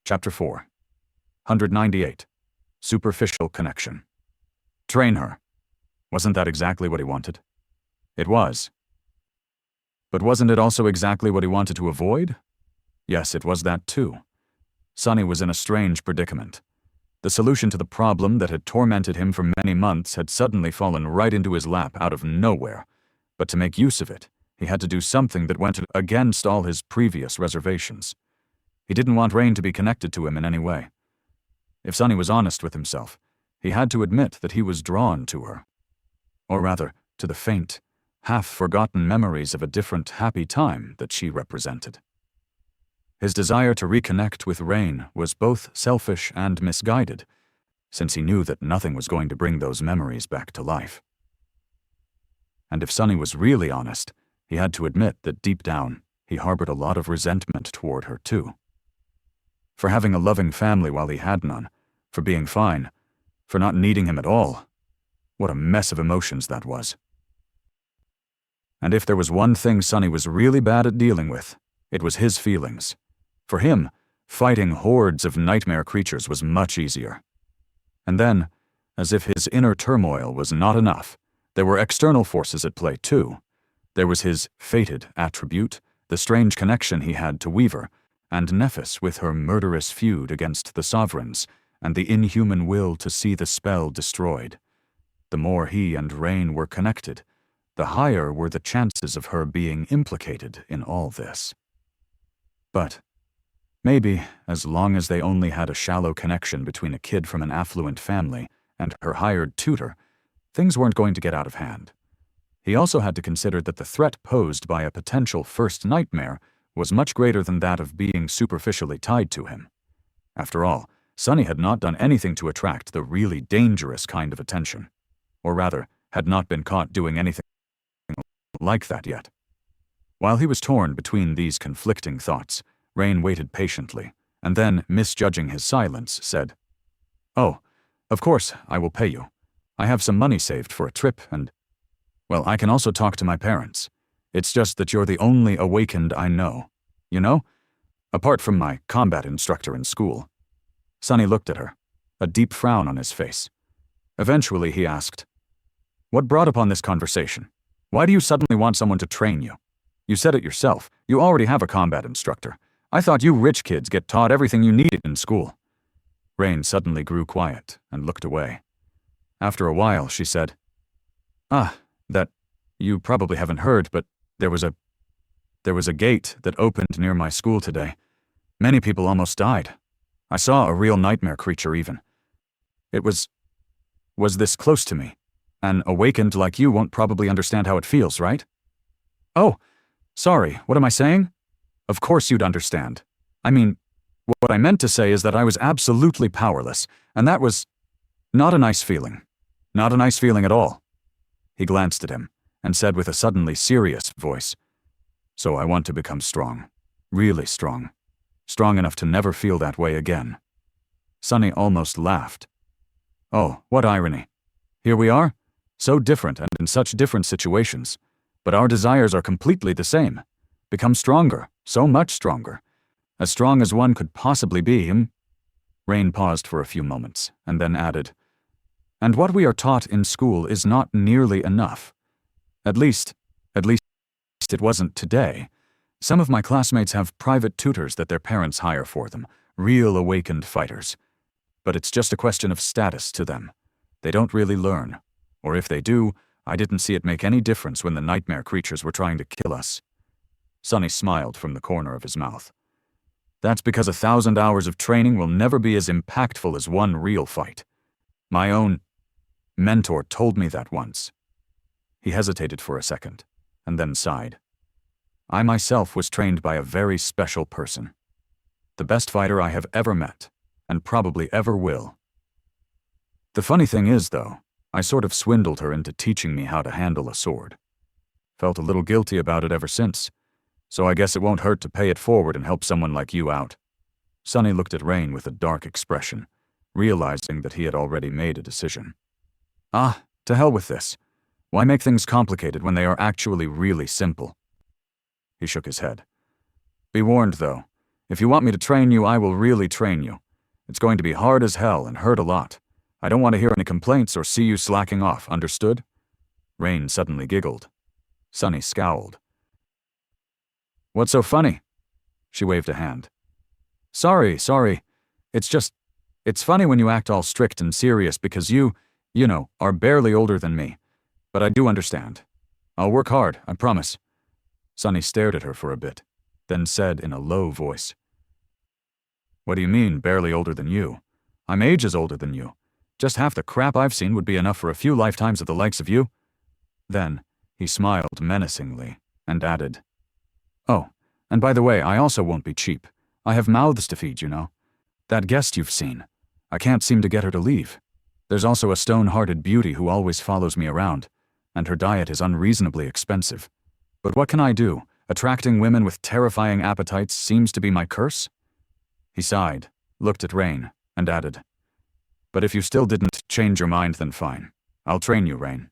Chapter 4. 198. Superficial connection. Train her. Wasn't that exactly what he wanted? It was. But wasn't it also exactly what he wanted to avoid? Yes, it was that too. Sonny was in a strange predicament. The solution to the problem that had tormented him for many months had suddenly fallen right into his lap out of nowhere. But to make use of it, he had to do something that went against all his previous reservations. He didn't want Rain to be connected to him in any way. If Sonny was honest with himself, he had to admit that he was drawn to her. Or rather, to the faint, half-forgotten memories of a different happy time that she represented. His desire to reconnect with Rain was both selfish and misguided, since he knew that nothing was going to bring those memories back to life. And if Sonny was really honest, he had to admit that deep down, he harbored a lot of resentment toward her too. For having a loving family while he had none, for being fine, for not needing him at all. What a mess of emotions that was. And if there was one thing Sonny was really bad at dealing with, it was his feelings. For him, fighting hordes of nightmare creatures was much easier. And then, as if his inner turmoil was not enough, there were external forces at play too. There was his fated attribute, the strange connection he had to Weaver, and Nephis with her murderous feud against the Sovereigns, and the inhuman will to see the spell destroyed. The more he and Rain were connected, the higher were the chances of her being implicated in all this. But maybe, as long as they only had a shallow connection between a kid from an affluent family and her hired tutor, things weren't going to get out of hand. He also had to consider that the threat posed by a potential first nightmare was much greater than that of being superficially tied to him. After all, Sonny had not done anything to attract the really dangerous kind of attention. Or rather, had not been caught doing anything like that yet. While he was torn between these conflicting thoughts, Rain waited patiently, and then, misjudging his silence, said, "Oh, of course, I will pay you. I have some money saved for a trip and, well, I can also talk to my parents. It's just that you're the only awakened I know. You know? Apart from my combat instructor in school." Sonny looked at her, a deep frown on his face. Eventually he asked, "What brought upon this conversation? Why do you suddenly want someone to train you? You said it yourself. You already have a combat instructor. I thought you rich kids get taught everything you needed in school." Rain suddenly grew quiet and looked away. After a while, she said, "That you probably haven't heard, but there was a gate that opened near my school today. Many people almost died. I saw a real nightmare creature even. It was this close to me. An awakened like you won't probably understand how it feels, right?" "Oh, sorry, what am I saying? Of course you'd understand. I mean, what I meant to say is that I was absolutely powerless, and that was not a nice feeling. Not a nice feeling at all." He glanced at him and said with a suddenly serious voice, "So I want to become strong. Really strong. Strong enough to never feel that way again." Sonny almost laughed. "Oh, what irony. Here we are, so different and in such different situations, but our desires are completely the same. Become stronger, so much stronger. As strong as one could possibly be, Rain paused for a few moments, and then added, "And what we are taught in school is not nearly enough. At least it wasn't today. Some of my classmates have private tutors that their parents hire for them, real awakened fighters. But it's just a question of status to them. They don't really learn. Or if they do, I didn't see it make any difference when the nightmare creatures were trying to kill us." Sonny smiled from the corner of his mouth. "That's because 1,000 hours of training will never be as impactful as one real fight. My own mentor told me that once." He hesitated for a second, and then sighed. "I myself was trained by a very special person. The best fighter I have ever met, and probably ever will. The funny thing is, though, I sort of swindled her into teaching me how to handle a sword. Felt a little guilty about it ever since, so I guess it won't hurt to pay it forward and help someone like you out." Sonny looked at Rain with a dark expression, realizing that he had already made a decision. To hell with this. Why make things complicated when they are actually really simple?" He shook his head. "Be warned, though. If you want me to train you, I will really train you. It's going to be hard as hell and hurt a lot. I don't want to hear any complaints or see you slacking off, understood? Rain suddenly giggled. Sunny scowled. What's so funny? She waved a hand. Sorry. It's funny when you act all strict and serious because you know, are barely older than me. But I do understand. I'll work hard, I promise. Sunny stared at her for a bit, then said in a low voice. What do you mean, barely older than you? I'm ages older than you. Just half the crap I've seen would be enough for a few lifetimes of the likes of you. Then, he smiled menacingly, and added, Oh, and by the way, I also won't be cheap. I have mouths to feed, you know. That guest you've seen. I can't seem to get her to leave. There's also a stone-hearted beauty who always follows me around, and her diet is unreasonably expensive. But what can I do? Attracting women with terrifying appetites seems to be my curse? He sighed, looked at Rain, and added, But if you still didn't change your mind, then fine. I'll train you, Rain.